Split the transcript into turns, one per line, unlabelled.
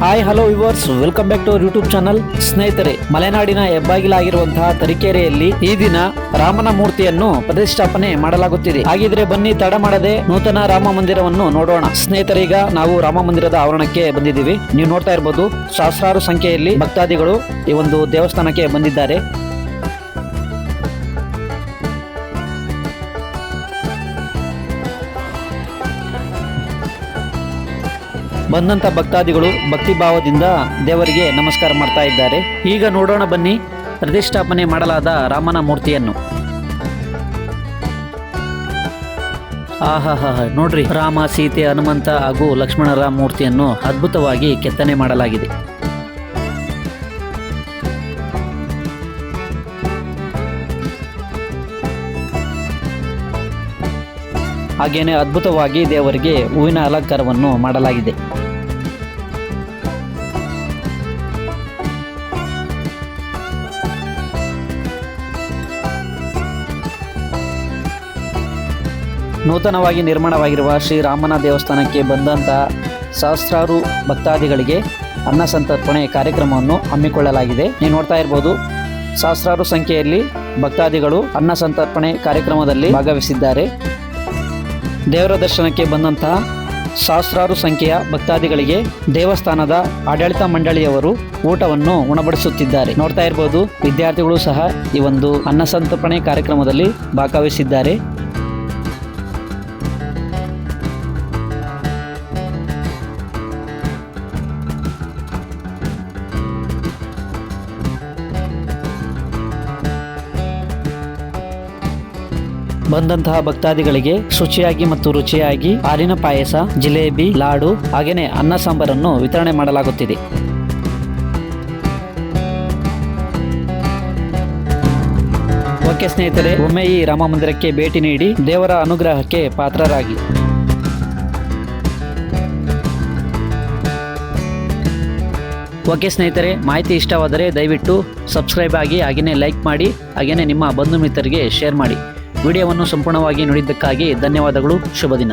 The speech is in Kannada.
Hi hello viewers, welcome back to our YouTube channel. ಸ್ನೇಹಿತರೆ, ಮಲೆನಾಡಿನ ಹೆಬ್ಬಾಗಿಲಾಗಿರುವಂತಹ ತರೀಕೆರೆಯಲ್ಲಿ ಈ ದಿನ ರಾಮನ ಮೂರ್ತಿಯನ್ನು ಪ್ರತಿಷ್ಠಾಪನೆ ಮಾಡಲಾಗುತ್ತಿದೆ. ಹಾಗಿದ್ರೆ ಬನ್ನಿ ತಡ ಮಾಡದೆ ನೂತನ ರಾಮ ಮಂದಿರವನ್ನು ನೋಡೋಣ. ಸ್ನೇಹಿತರೆ, ಈಗ ನಾವು ರಾಮ ಮಂದಿರದ ಆವರಣಕ್ಕೆ ಬಂದಿದ್ದೀವಿ. ನೀವು ನೋಡ್ತಾ ಇರಬಹುದು, ಸಹಸ್ರಾರು ಸಂಖ್ಯೆಯಲ್ಲಿ ಭಕ್ತಾದಿಗಳು ಈ ಒಂದು ದೇವಸ್ಥಾನಕ್ಕೆ ಬಂದಿದ್ದಾರೆ. ಬಂದಂತ ಭಕ್ತಾದಿಗಳು ಭಕ್ತಿ ಭಾವದಿಂದ ದೇವರಿಗೆ ನಮಸ್ಕಾರ ಮಾಡ್ತಾ ಇದ್ದಾರೆ. ಈಗ ನೋಡೋಣ ಬನ್ನಿ ಪ್ರತಿಷ್ಠಾಪನೆ ಮಾಡಲಾದ ರಾಮನ ಮೂರ್ತಿಯನ್ನು. ಆಹಾ, ನೋಡ್ರಿ, ರಾಮ, ಸೀತೆ, ಹನುಮಂತ ಹಾಗೂ ಲಕ್ಷ್ಮಣರ ಮೂರ್ತಿಯನ್ನು ಅದ್ಭುತವಾಗಿ ಕೆತ್ತನೆ ಮಾಡಲಾಗಿದೆ. ಹಾಗೇನೆ ಅದ್ಭುತವಾಗಿ ದೇವರಿಗೆ ಹೂವಿನ ಅಲಂಕಾರವನ್ನು ಮಾಡಲಾಗಿದೆ. ನೂತನವಾಗಿ ನಿರ್ಮಾಣವಾಗಿರುವ ಶ್ರೀರಾಮನ ದೇವಸ್ಥಾನಕ್ಕೆ ಬಂದಂತಹ ಸಹಸ್ರಾರು ಭಕ್ತಾದಿಗಳಿಗೆ ಅನ್ನ ಸಂತರ್ಪಣೆ ಕಾರ್ಯಕ್ರಮವನ್ನು ಹಮ್ಮಿಕೊಳ್ಳಲಾಗಿದೆ. ನೀವು ನೋಡ್ತಾ ಇರ್ಬೋದು, ಸಹಸ್ರಾರು ಸಂಖ್ಯೆಯಲ್ಲಿ ಭಕ್ತಾದಿಗಳು ಅನ್ನ ಸಂತರ್ಪಣೆ ಕಾರ್ಯಕ್ರಮದಲ್ಲಿ ಭಾಗವಹಿಸಿದ್ದಾರೆ. ದೇವರ ದರ್ಶನಕ್ಕೆ ಬಂದಂತಹ ಸಹಸ್ರಾರು ಸಂಖ್ಯೆಯ ಭಕ್ತಾದಿಗಳಿಗೆ ದೇವಸ್ಥಾನದ ಆಡಳಿತ ಮಂಡಳಿಯವರು ಊಟವನ್ನು ಉಣಬಡಿಸುತ್ತಿದ್ದಾರೆ. ನೋಡ್ತಾ ಇರ್ಬೋದು, ವಿದ್ಯಾರ್ಥಿಗಳು ಸಹ ಈ ಒಂದು ಅನ್ನ ಸಂತರ್ಪಣೆ ಕಾರ್ಯಕ್ರಮದಲ್ಲಿ ಭಾಗವಹಿಸಿದ್ದಾರೆ. ಬಂದಂತಹ ಭಕ್ತಾದಿಗಳಿಗೆ ಶುಚಿಯಾಗಿ ಮತ್ತು ರುಚಿಯಾಗಿ ಹಾಲಿನ ಪಾಯಸ, ಜಿಲೇಬಿ, ಲಾಡು ಹಾಗೇನೆ ಅನ್ನ ಸಾಂಬಾರನ್ನು ವಿತರಣೆ ಮಾಡಲಾಗುತ್ತಿದೆ. ಓಕೆ ಸ್ನೇಹಿತರೆ, ಒಮ್ಮೆ ಈ ರಾಮ ಮಂದಿರಕ್ಕೆ ಭೇಟಿ ನೀಡಿ ದೇವರ ಅನುಗ್ರಹಕ್ಕೆ ಪಾತ್ರರಾಗಿ. ಓಕೆ ಸ್ನೇಹಿತರೆ, ಮಾಹಿತಿ ಇಷ್ಟವಾದರೆ ದಯವಿಟ್ಟು ಸಬ್ಸ್ಕ್ರೈಬ್ ಆಗಿ, ಹಾಗೆಯೇ ಲೈಕ್ ಮಾಡಿ, ಹಾಗೆಯೇ ನಿಮ್ಮ ಬಂಧು ಮಿತ್ರರಿಗೆ ಶೇರ್ ಮಾಡಿ. ವಿಡಿಯೋವನ್ನು ಸಂಪೂರ್ಣವಾಗಿ ನೋಡಿದ್ದಕ್ಕಾಗಿ ಧನ್ಯವಾದಗಳು. ಶುಭ ದಿನ.